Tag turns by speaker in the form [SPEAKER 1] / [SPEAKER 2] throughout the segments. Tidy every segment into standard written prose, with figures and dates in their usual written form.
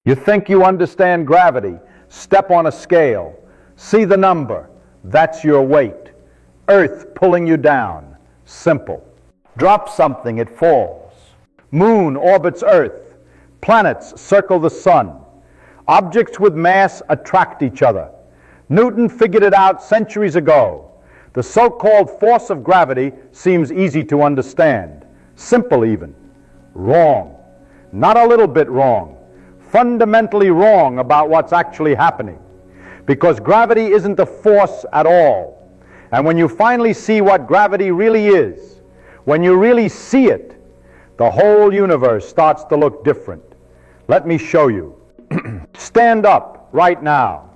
[SPEAKER 1] You think you understand gravity. Step on a scale. See the number. That's your weight. Earth pulling you down. Simple. Drop something, it falls. Moon orbits Earth. Planets circle the sun. Objects with mass attract each other. Newton figured it out centuries ago. The so-called force of gravity seems easy to understand. Simple even. Wrong. Not a little bit wrong. Fundamentally wrong about what's actually happening. Because gravity isn't a force at all. And when you finally see what gravity really is, when you really see it, the whole universe starts to look different. Let me show you. Stand up right now.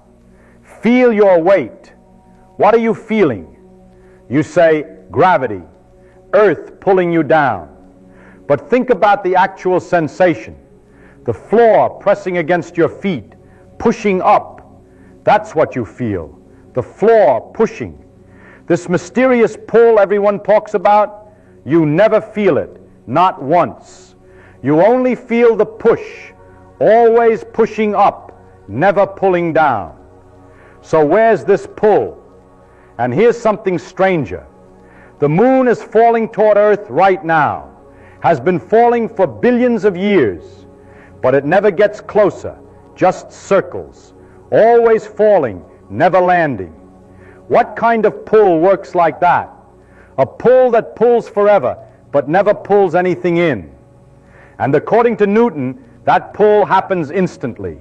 [SPEAKER 1] Feel your weight. What are you feeling? You say, gravity, Earth pulling you down. But think about the actual sensation. The floor pressing against your feet, pushing up. That's what you feel. The floor pushing. This mysterious pull everyone talks about, you never feel it, not once. You only feel the push, always pushing up, never pulling down. So where's this pull? And here's something stranger. The moon is falling toward Earth right now, has been falling for billions of years, but it never gets closer, just circles, always falling, never landing. What kind of pull works like that? A pull that pulls forever, but never pulls anything in. And according to Newton, that pull happens instantly.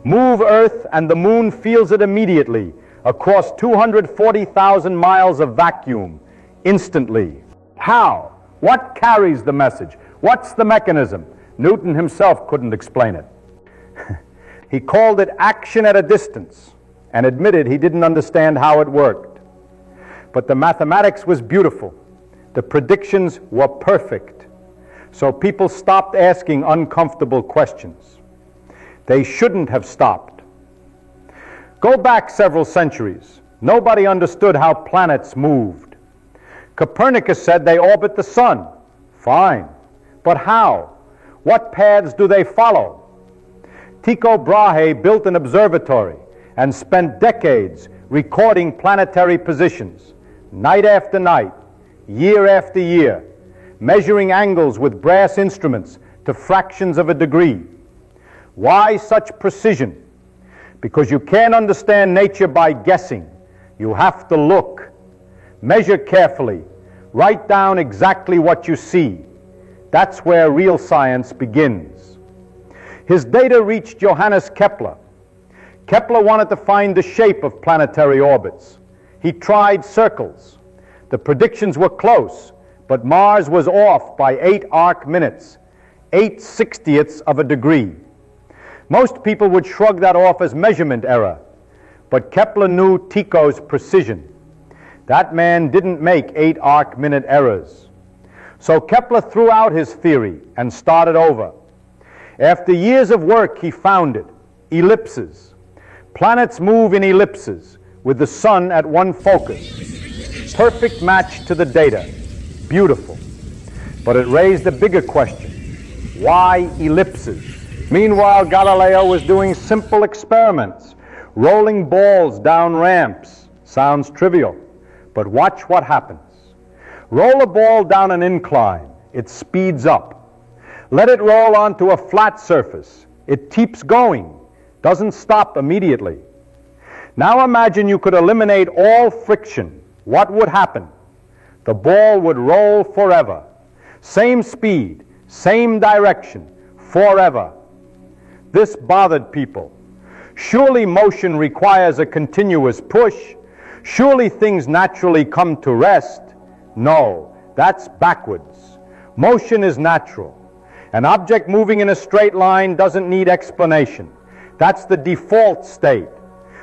[SPEAKER 1] Move Earth and the moon feels it immediately across 240,000 miles of vacuum, instantly. How? What carries the message? What's the mechanism? Newton himself couldn't explain it. He called it action at a distance and admitted he didn't understand how it worked. But the mathematics was beautiful. The predictions were perfect. So people stopped asking uncomfortable questions. They shouldn't have stopped. Go back several centuries. Nobody understood how planets moved. Copernicus said they orbit the sun. Fine. But how? What paths do they follow? Tycho Brahe built an observatory and spent decades recording planetary positions, night after night, year after year, measuring angles with brass instruments to fractions of a degree. Why such precision? Because you can't understand nature by guessing. You have to look. Measure carefully. Write down exactly what you see. That's where real science begins. His data reached Johannes Kepler. Kepler wanted to find the shape of planetary orbits. He tried circles. The predictions were close, but Mars was off by 8 arc minutes, 8/60ths of a degree. Most people would shrug that off as measurement error, but Kepler knew Tycho's precision. That man didn't make 8 arc minute errors. So Kepler threw out his theory and started over. After years of work, he found it. Ellipses. Planets move in ellipses, with the sun at one focus. Perfect match to the data. Beautiful. But it raised a bigger question. Why ellipses? Meanwhile, Galileo was doing simple experiments, rolling balls down ramps. Sounds trivial, but watch what happens. Roll a ball down an incline. It speeds up. Let it roll onto a flat surface. It keeps going, doesn't stop immediately. Now imagine you could eliminate all friction. What would happen? The ball would roll forever. Same speed, same direction, forever. This bothered people. Surely motion requires a continuous push. Surely things naturally come to rest. No, that's backwards. Motion is natural. An object moving in a straight line doesn't need explanation. That's the default state.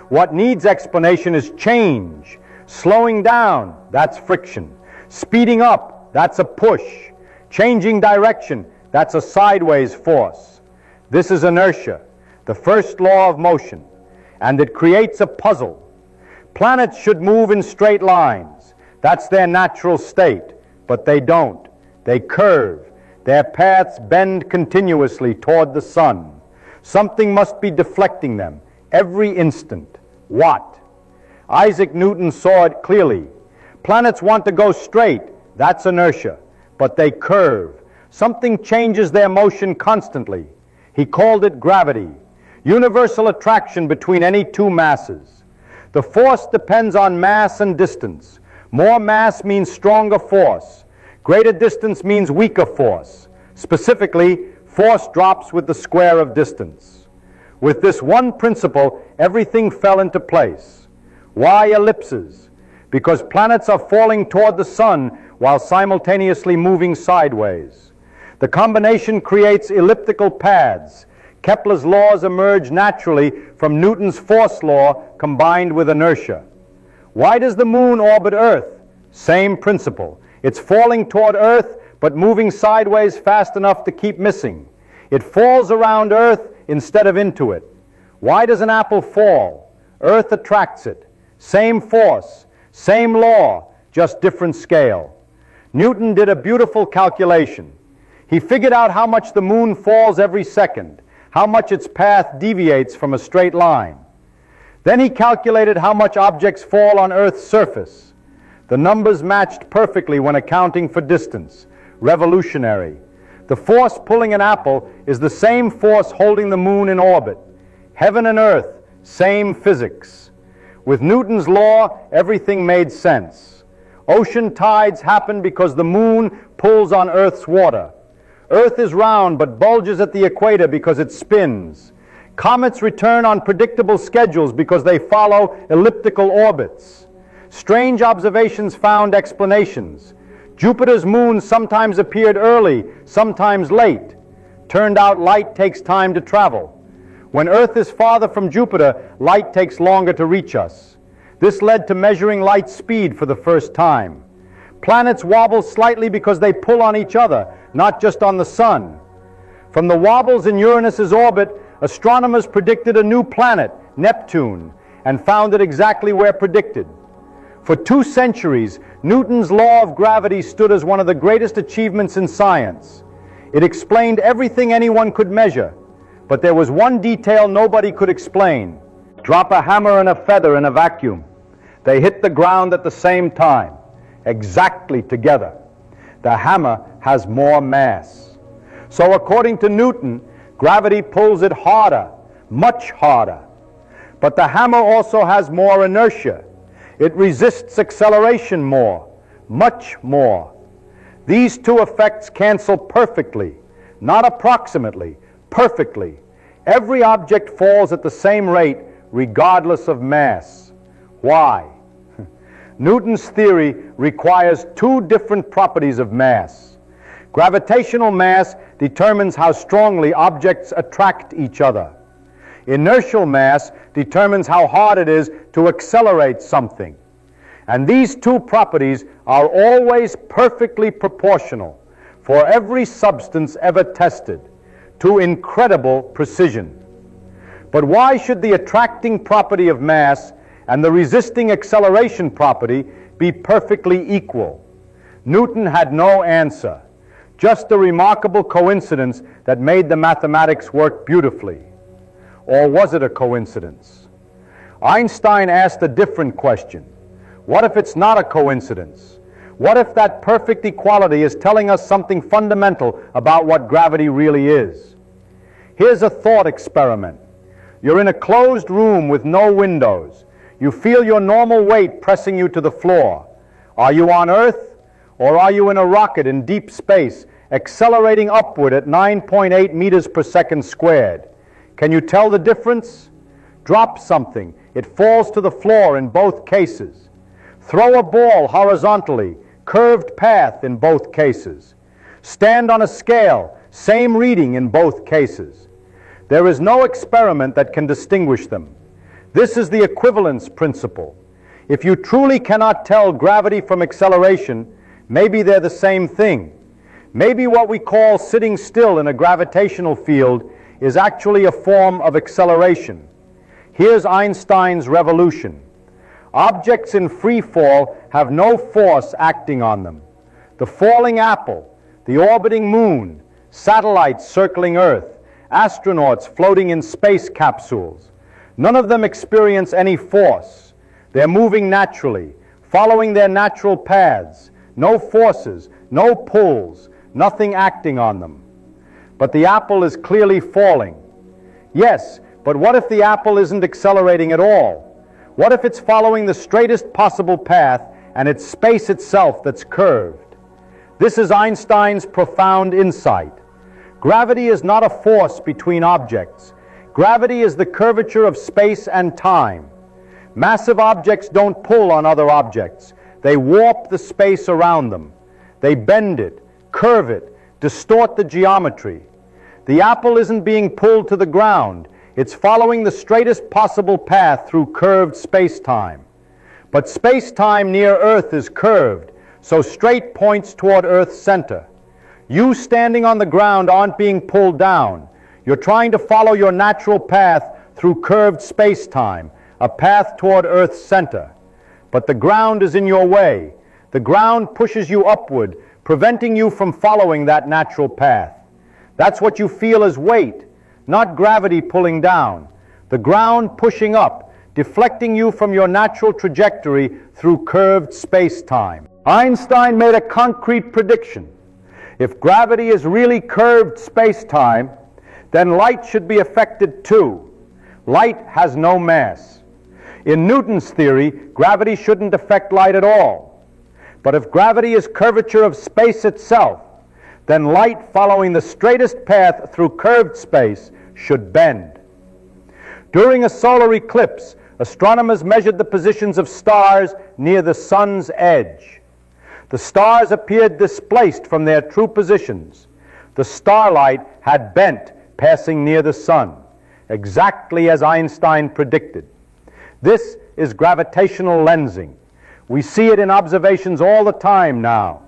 [SPEAKER 1] What needs explanation is change. Slowing down, that's friction. Speeding up, that's a push. Changing direction, that's a sideways force. This is inertia, the first law of motion, and it creates a puzzle. Planets should move in straight lines. That's their natural state, but they don't. They curve. Their paths bend continuously toward the sun. Something must be deflecting them every instant. What? Isaac Newton saw it clearly. Planets want to go straight. That's inertia. But they curve. Something changes their motion constantly. He called it gravity. Universal attraction between any two masses. The force depends on mass and distance. More mass means stronger force. Greater distance means weaker force. Specifically, force drops with the square of distance. With this one principle, everything fell into place. Why ellipses? Because planets are falling toward the sun while simultaneously moving sideways. The combination creates elliptical paths. Kepler's laws emerge naturally from Newton's force law combined with inertia. Why does the moon orbit Earth? Same principle. It's falling toward Earth, but moving sideways fast enough to keep missing. It falls around Earth instead of into it. Why does an apple fall? Earth attracts it. Same force, same law, just different scale. Newton did a beautiful calculation. He figured out how much the moon falls every second, how much its path deviates from a straight line. Then he calculated how much objects fall on Earth's surface. The numbers matched perfectly when accounting for distance. Revolutionary. The force pulling an apple is the same force holding the moon in orbit. Heaven and earth, same physics. With Newton's law, everything made sense. Ocean tides happen because the moon pulls on Earth's water. Earth is round but bulges at the equator because it spins. Comets return on predictable schedules because they follow elliptical orbits. Strange observations found explanations. Jupiter's moon sometimes appeared early, sometimes late. Turned out light takes time to travel. When Earth is farther from Jupiter, light takes longer to reach us. This led to measuring light speed for the first time. Planets wobble slightly because they pull on each other, not just on the sun. From the wobbles in Uranus's orbit, astronomers predicted a new planet, Neptune, and found it exactly where predicted. For 2 centuries, Newton's law of gravity stood as one of the greatest achievements in science. It explained everything anyone could measure, but there was one detail nobody could explain. Drop a hammer and a feather in a vacuum. They hit the ground at the same time, exactly together. The hammer has more mass. So according to Newton, gravity pulls it harder, much harder. But the hammer also has more inertia. It resists acceleration more, much more. These two effects cancel perfectly, not approximately, perfectly. Every object falls at the same rate, regardless of mass. Why? Newton's theory requires 2 different properties of mass. Gravitational mass determines how strongly objects attract each other. Inertial mass determines how hard it is to accelerate something. And these 2 properties are always perfectly proportional for every substance ever tested, to incredible precision. But why should the attracting property of mass and the resisting acceleration property be perfectly equal? Newton had no answer, just a remarkable coincidence that made the mathematics work beautifully. Or was it a coincidence? Einstein asked a different question. What if it's not a coincidence? What if that perfect equality is telling us something fundamental about what gravity really is? Here's a thought experiment. You're in a closed room with no windows. You feel your normal weight pressing you to the floor. Are you on Earth, or are you in a rocket in deep space, accelerating upward at 9.8 meters per second squared? Can you tell the difference? Drop something. It falls to the floor in both cases. Throw a ball horizontally, curved path in both cases. Stand on a scale, same reading in both cases. There is no experiment that can distinguish them. This is the equivalence principle. If you truly cannot tell gravity from acceleration, maybe they're the same thing. Maybe what we call sitting still in a gravitational field is actually a form of acceleration. Here's Einstein's revolution. Objects in free fall have no force acting on them. The falling apple, the orbiting moon, satellites circling Earth, astronauts floating in space capsules. None of them experience any force. They're moving naturally, following their natural paths. No forces, no pulls, nothing acting on them. But the apple is clearly falling. Yes, but what if the apple isn't accelerating at all? What if it's following the straightest possible path and it's space itself that's curved? This is Einstein's profound insight. Gravity is not a force between objects. Gravity is the curvature of space and time. Massive objects don't pull on other objects. They warp the space around them. They bend it, curve it, distort the geometry. The apple isn't being pulled to the ground. It's following the straightest possible path through curved space-time. But space-time near Earth is curved, so straight points toward Earth's center. You standing on the ground aren't being pulled down. You're trying to follow your natural path through curved space-time, a path toward Earth's center. But the ground is in your way. The ground pushes you upward, preventing you from following that natural path. That's what you feel as weight, not gravity pulling down. The ground pushing up, deflecting you from your natural trajectory through curved space-time. Einstein made a concrete prediction. If gravity is really curved space-time, then light should be affected too. Light has no mass. In Newton's theory, gravity shouldn't affect light at all. But if gravity is curvature of space itself, then light following the straightest path through curved space should bend. During a solar eclipse, astronomers measured the positions of stars near the sun's edge. The stars appeared displaced from their true positions. The starlight had bent, passing near the sun, exactly as Einstein predicted. This is gravitational lensing. We see it in observations all the time now.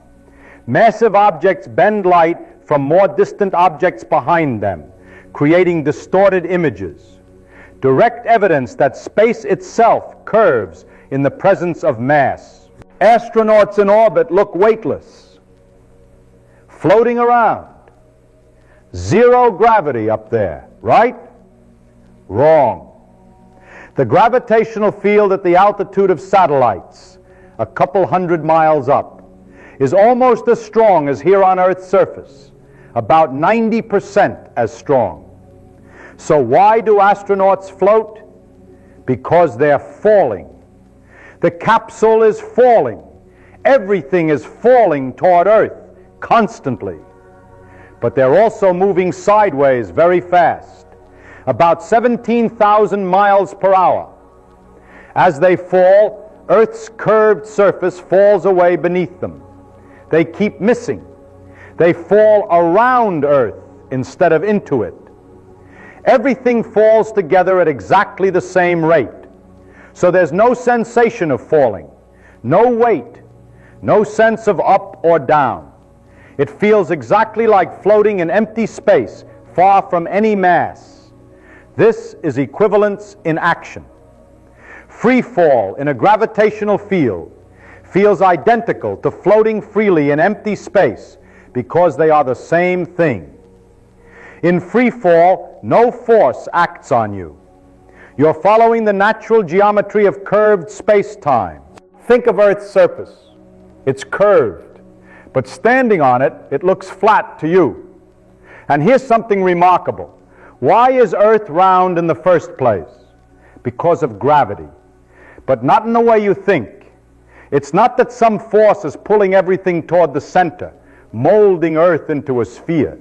[SPEAKER 1] Massive objects bend light from more distant objects behind them, creating distorted images. Direct evidence that space itself curves in the presence of mass. Astronauts in orbit look weightless, floating around. Zero gravity up there, right? Wrong. The gravitational field at the altitude of satellites, a couple hundred miles up, is almost as strong as here on Earth's surface, about 90% as strong. So why do astronauts float? Because they're falling. The capsule is falling. Everything is falling toward Earth constantly. But they're also moving sideways very fast, about 17,000 miles per hour. As they fall, Earth's curved surface falls away beneath them. They keep missing. They fall around Earth instead of into it. Everything falls together at exactly the same rate. So there's no sensation of falling, no weight, no sense of up or down. It feels exactly like floating in empty space, far from any mass. This is equivalence in action. Free fall in a gravitational field feels identical to floating freely in empty space because they are the same thing. In free fall, no force acts on you. You're following the natural geometry of curved space-time. Think of Earth's surface. It's curved, but standing on it, it looks flat to you. And here's something remarkable. Why is Earth round in the first place? Because of gravity, but not in the way you think. It's not that some force is pulling everything toward the center, molding Earth into a sphere.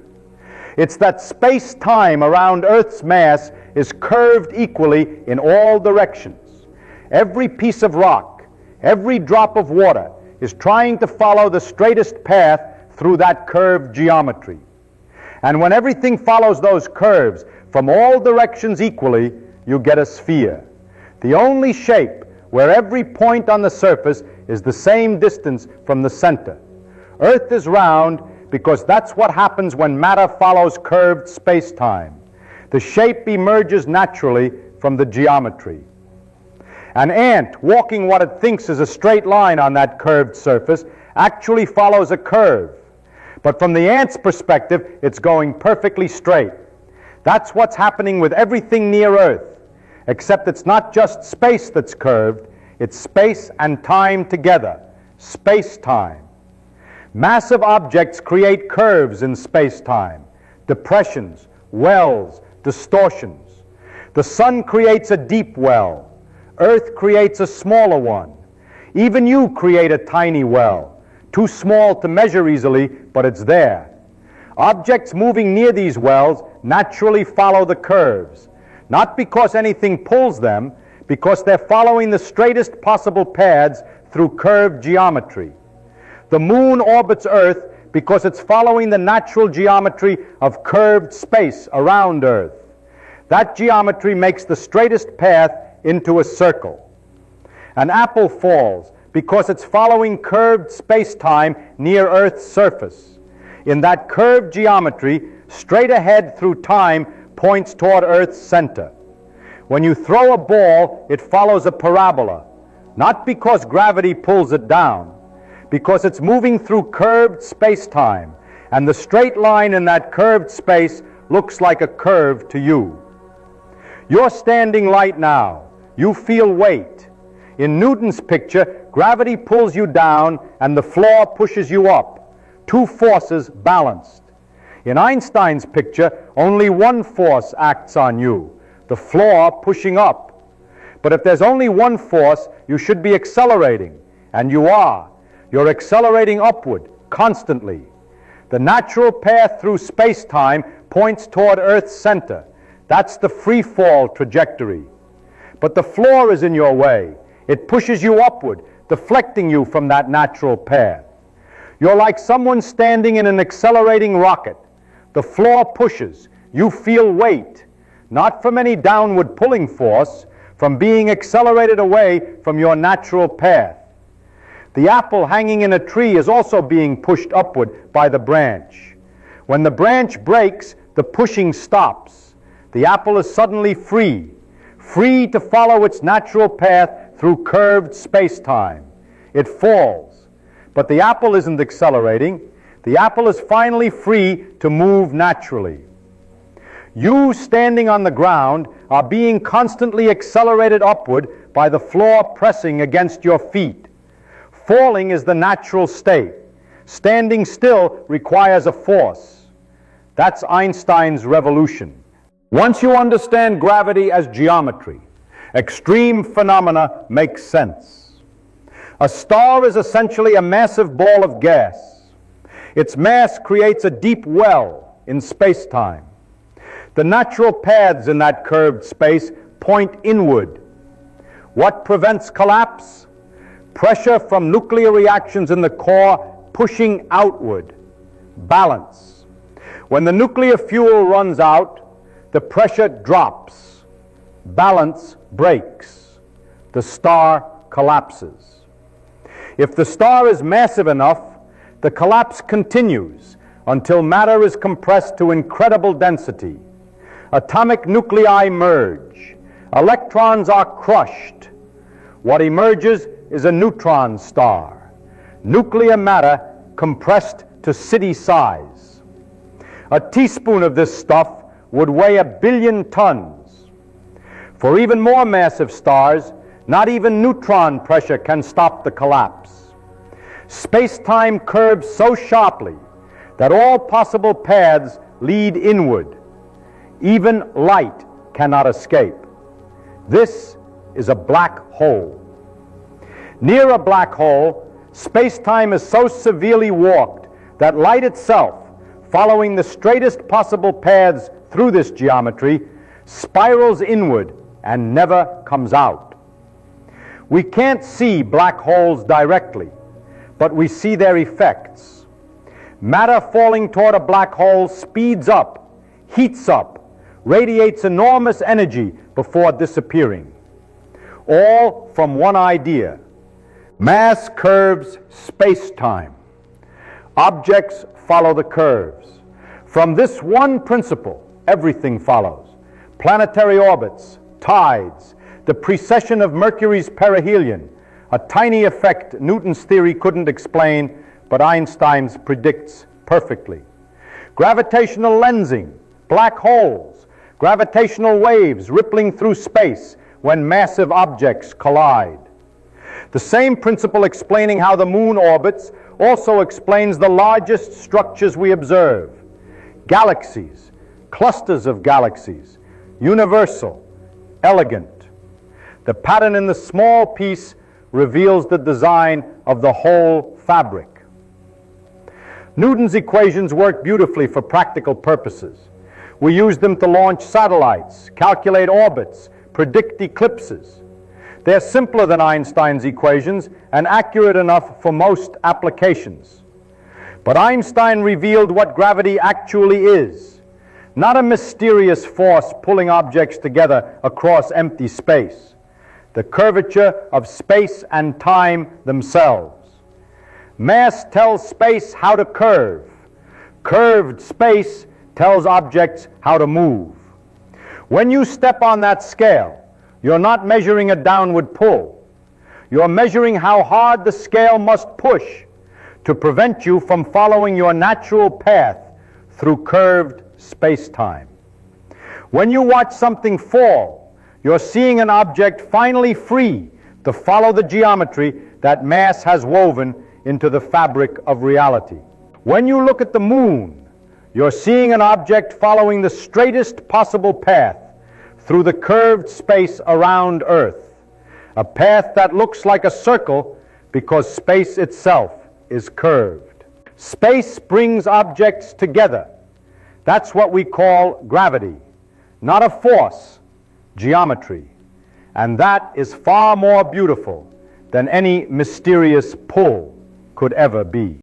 [SPEAKER 1] It's that space-time around Earth's mass is curved equally in all directions. Every piece of rock, every drop of water is trying to follow the straightest path through that curved geometry. And when everything follows those curves from all directions equally, you get a sphere. The only shape where every point on the surface is the same distance from the center. Earth is round because that's what happens when matter follows curved space-time. The shape emerges naturally from the geometry. An ant walking what it thinks is a straight line on that curved surface actually follows a curve. But from the ant's perspective, it's going perfectly straight. That's what's happening with everything near Earth, except it's not just space that's curved, it's space and time together, space-time. Massive objects create curves in space-time, depressions, wells, distortions. The sun creates a deep well. Earth creates a smaller one. Even you create a tiny well, too small to measure easily, but it's there. Objects moving near these wells naturally follow the curves, not because anything pulls them, because they're following the straightest possible paths through curved geometry. The moon orbits Earth because it's following the natural geometry of curved space around Earth. That geometry makes the straightest path into a circle. An apple falls because it's following curved space-time near Earth's surface. In that curved geometry, straight ahead through time points toward Earth's center. When you throw a ball, it follows a parabola, not because gravity pulls it down, because it's moving through curved space-time, and the straight line in that curved space looks like a curve to you. You're standing right now. You feel weight. In Newton's picture, gravity pulls you down and the floor pushes you up. Two forces balanced. In Einstein's picture, only one force acts on you, the floor pushing up. But if there's only one force, you should be accelerating, and you are. You're accelerating upward constantly. The natural path through space-time points toward Earth's center. That's the free fall trajectory. But the floor is in your way. It pushes you upward, deflecting you from that natural path. You're like someone standing in an accelerating rocket. The floor pushes. You feel weight, not from any downward pulling force, from being accelerated away from your natural path. The apple hanging in a tree is also being pushed upward by the branch. When the branch breaks, the pushing stops. The apple is suddenly free to follow its natural path through curved space-time. It falls, but the apple isn't accelerating. The apple is finally free to move naturally. You standing on the ground are being constantly accelerated upward by the floor pressing against your feet. Falling is the natural state. Standing still requires a force. That's Einstein's revolution. Once you understand gravity as geometry, extreme phenomena make sense. A star is essentially a massive ball of gas. Its mass creates a deep well in space-time. The natural paths in that curved space point inward. What prevents collapse? Pressure from nuclear reactions in the core pushing outward. Balance. When the nuclear fuel runs out, the pressure drops. Balance breaks. The star collapses. If the star is massive enough, the collapse continues until matter is compressed to incredible density. Atomic nuclei merge. Electrons are crushed. What emerges is a neutron star. Nuclear matter compressed to city size. A teaspoon of this stuff would weigh 1 billion tons. For even more massive stars, not even neutron pressure can stop the collapse. Space-time curves so sharply that all possible paths lead inward. Even light cannot escape. This is a black hole. Near a black hole, space-time is so severely warped that light itself, following the straightest possible paths through this geometry, spirals inward and never comes out. We can't see black holes directly, but we see their effects. Matter falling toward a black hole speeds up, heats up, radiates enormous energy before disappearing. All from one idea. Mass curves space-time. Objects follow the curves. From this one principle, everything follows. Planetary orbits, tides, the precession of Mercury's perihelion, a tiny effect Newton's theory couldn't explain, but Einstein's predicts perfectly. Gravitational lensing, black holes, gravitational waves rippling through space when massive objects collide. The same principle explaining how the moon orbits also explains the largest structures we observe: galaxies, clusters of galaxies, universal, elegant. The pattern in the small piece reveals the design of the whole fabric. Newton's equations work beautifully for practical purposes. We use them to launch satellites, calculate orbits, predict eclipses. They're simpler than Einstein's equations and accurate enough for most applications. But Einstein revealed what gravity actually is: not a mysterious force pulling objects together across empty space, the curvature of space and time themselves. Mass tells space how to curve. Curved space tells objects how to move. When you step on that scale, you're not measuring a downward pull. You're measuring how hard the scale must push to prevent you from following your natural path through curved space-time. When you watch something fall, you're seeing an object finally free to follow the geometry that mass has woven into the fabric of reality. When you look at the moon, you're seeing an object following the straightest possible path through the curved space around Earth, a path that looks like a circle because space itself is curved. Space brings objects together. That's what we call gravity, not a force, geometry. And that is far more beautiful than any mysterious pull could ever be.